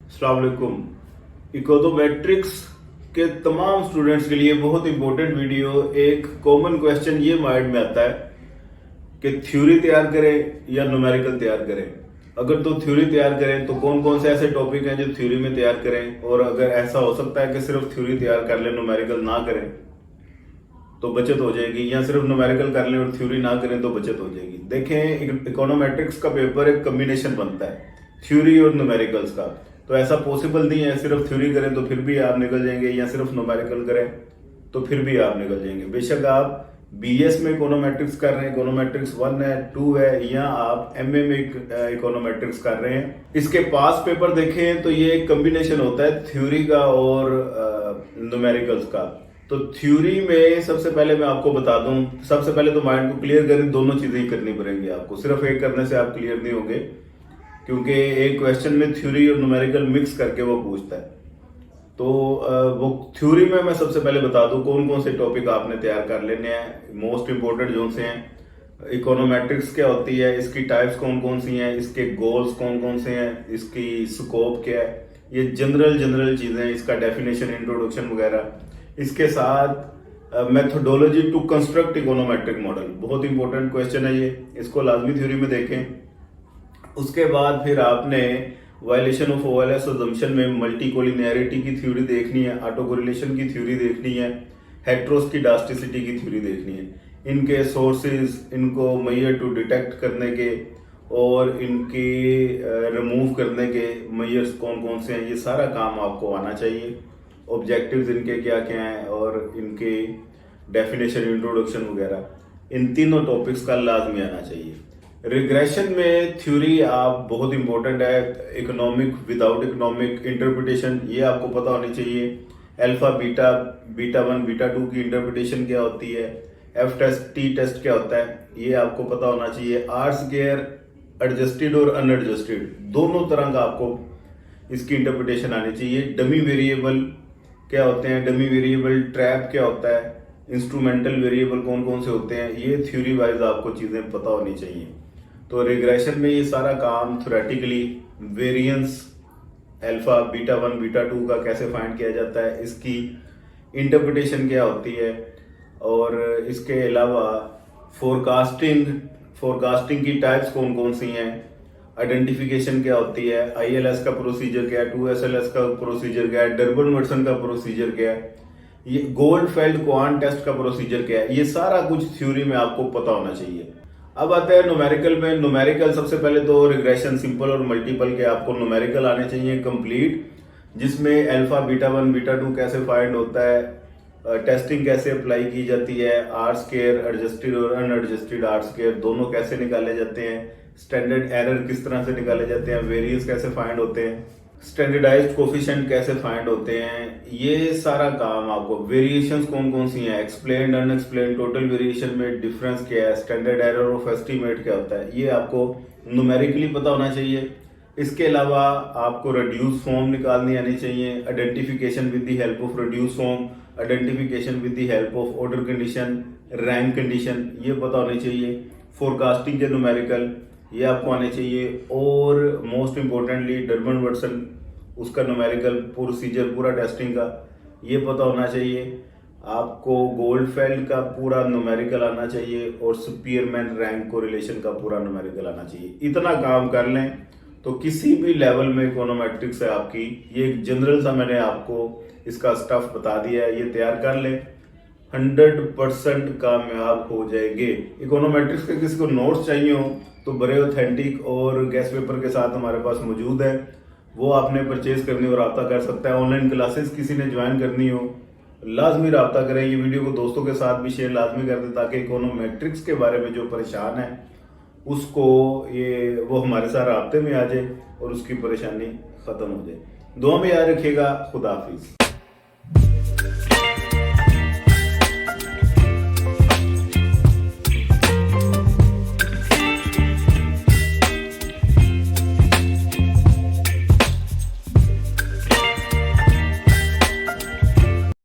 अस्सलाम वालेकुम। इकोनोमेट्रिक्स के तमाम स्टूडेंट्स के लिए बहुत इंपॉर्टेंट वीडियो। एक कॉमन क्वेश्चन ये माइंड में आता है कि थ्योरी तैयार करें या न्यूमेरिकल तैयार करें। अगर तो थ्योरी तैयार करें तो कौन कौन से ऐसे टॉपिक हैं जो थ्योरी में तैयार करें, और अगर ऐसा हो सकता है कि सिर्फ थ्योरी तैयार कर लें न्यूमेरिकल ना करें तो बचत हो जाएगी, या सिर्फ न्यूमेरिकल कर लें और थ्योरी ना करें तो बचत हो जाएगी। देखें, इकोनोमेट्रिक्स का पेपर एक कॉम्बिनेशन बनता है थ्योरी और न्यूमेरिकल्स का। तो ऐसा पॉसिबल नहीं है सिर्फ थ्योरी करें तो फिर भी आप निकल जाएंगे, या सिर्फ न्यूमेरिकल करें तो फिर भी आप निकल जाएंगे। बेशक आप बीएस में इकोनोमेट्रिक्स कर रहे हैं, इकोनोमेट्रिक्स 1 है 2 है, या आप एमए में इकोनोमेट्रिक्स कर रहे हैं, इसके पास पेपर देखें तो ये एक कॉम्बिनेशन होता है थ्योरी का और न्यूमेरिकल्स का। तो थ्योरी में सबसे पहले मैं आपको बता दूं, सबसे पहले तो माइंड को क्लियर करें, दोनों चीजें ही करनी पड़ेंगी आपको, सिर्फ एक करने से आप क्लियर नहीं होंगे, क्योंकि एक क्वेश्चन में थ्योरी और न्यूमेरिकल मिक्स करके वो पूछता है। तो वो थ्योरी में मैं सबसे पहले बता दूं कौन कौन से टॉपिक आपने तैयार कर लेने हैं, मोस्ट इंपोर्टेंट जो से हैं। इकोनोमेट्रिक्स क्या होती है, इसकी टाइप्स कौन कौन सी हैं, इसके गोल्स कौन कौन से हैं, इसकी स्कोप क्या है, ये जनरल चीजें, इसका डेफिनेशन, इंट्रोडक्शन वगैरह। इसके साथ methodology to construct econometric model, बहुत इंपॉर्टेंट क्वेश्चन है ये, इसको लाजमी थ्योरी में देखें। उसके बाद फिर आपने वायलेशन ऑफ ओएलएस अजम्पशन में मल्टी कोलिनियरिटी की थ्योरी देखनी है, ऑटो कोरिलेशन की थ्योरी देखनी है, हेट्रोस्किडास्टिसिटी की थ्योरी देखनी है, इनके सोर्सेज, इनको मेजर टू डिटेक्ट करने के और इनके रिमूव करने के मेजर्स कौन कौन से हैं, ये सारा काम आपको आना चाहिए। ऑब्जेक्टिव्स इनके क्या क्या हैं और इनके डेफिनेशन, इंट्रोडक्शन वगैरह, इन तीनों टॉपिक्स का लाजमी आना चाहिए। रिग्रेशन में थ्योरी आप बहुत इंपॉर्टेंट है, इकोनॉमिक विदाउट इकोनॉमिक इंटरप्रिटेशन ये आपको पता होनी चाहिए। अल्फा बीटा, बीटा 1 बीटा 2 की इंटरप्रिटेशन क्या होती है, एफ टेस्ट टी टेस्ट क्या होता है, ये आपको पता होना चाहिए। आर स्क्वायर एडजस्टेड और अनएडजस्टेड दोनों तरह का आपको इसकी इंटरप्रिटेशन आनी चाहिए। डमी वेरिएबल क्या होते हैं, डमी वेरिएबल ट्रैप क्या होता है, इंस्ट्रूमेंटल वेरिएबल कौन कौन से होते हैं, ये थ्योरी वाइज आपको चीजें पता होनी चाहिए। तो रिग्रेशन में ये सारा काम theoretically, variance alpha beta 1 beta 2 का कैसे फाइंड किया जाता है, इसकी इंटरप्रिटेशन क्या होती है, और इसके अलावा फोरकास्टिंग की टाइप्स कौन कौन सी हैं, आइडेंटिफिकेशन क्या होती है, आईएलएस का प्रोसीजर क्या है, 2SLS का प्रोसीजर क्या है, डर्बन-वाटसन का प्रोसीजर क्या है, ये गोल्डफेल्ड क्वांट टेस्ट का प्रोसीजर क्या है, ये सारा कुछ थ्योरी में आपको पता होना चाहिए। अब आते हैं न्यूमेरिकल में। न्यूमेरिकल सबसे पहले तो रिग्रेशन सिंपल और मल्टीपल के आपको न्यूमेरिकल आने चाहिए कंप्लीट, जिसमें अल्फा बीटा 1 बीटा 2 कैसे फाइंड होता है, टेस्टिंग कैसे अप्लाई की जाती है, आर स्क्वायर एडजस्टेड और अनएडजस्टेड आर स्क्वायर दोनों कैसे निकाले जाते हैं, स्टैंडर्ड एरर किस तरह से निकाले जाते हैं, वेरिएंस कैसे फाइंड होते हैं, स्टैंडर्डाइज्ड कोफिशिएंट कैसे फाइंड होते हैं, ये सारा काम आपको। वेरिएशंस कौन कौन सी हैं, एक्सप्लेन्ड अनएक्सप्लेन्ड, टोटल वेरिएशन में डिफरेंस क्या है, स्टैंडर्ड एरर ऑफ एस्टीमेट क्या होता है, ये आपको न्यूमेरिकली पता होना चाहिए। इसके अलावा आपको रिड्यूस फॉर्म निकालनी आनी चाहिए, identification with the help of reduce form, identification with the help of order condition, rank condition, ये पता होनी चाहिए। फोरकास्टिंग के न्यूमेरिकल ये आपको आने चाहिए, और मोस्ट इंपॉर्टेंटली डर्बन-वाटसन उसका न्यूमेरिकल प्रोसीजर पूरा टेस्टिंग का ये पता होना चाहिए आपको। गोल्डफेल्ड का पूरा न्यूमेरिकल आना चाहिए, और स्पीयरमैन रैंक कोरिलेशन का पूरा न्यूमेरिकल आना चाहिए। इतना काम कर लें तो किसी भी लेवल में इकोनोमेट्रिक्स है आपकी, ये जनरल सा मैंने आपको इसका स्टफ बता दिया है, ये तैयार कर लें, 100% कामयाब हो जाएंगे। इकोनोमेट्रिक्स के किसी को नोट्स चाहिए हो तो बड़े ऑथेंटिक और गेस्ट पेपर के साथ हमारे पास मौजूद है, वो आपने परचेज करनी और रब्ता कर सकता है। ऑनलाइन क्लासेस किसी ने ज्वाइन करनी हो लाजमी रब्ता करें। ये वीडियो को दोस्तों के साथ भी शेयर लाजमी कर दें, ताकि इकोनोमेट्रिक्स के बारे में जो परेशान है उसको वो हमारे साथ रब्ते में आ जाए और उसकी परेशानी खत्म हो जाए। दुआ में याद रखिएगा। खुदा हाफिज।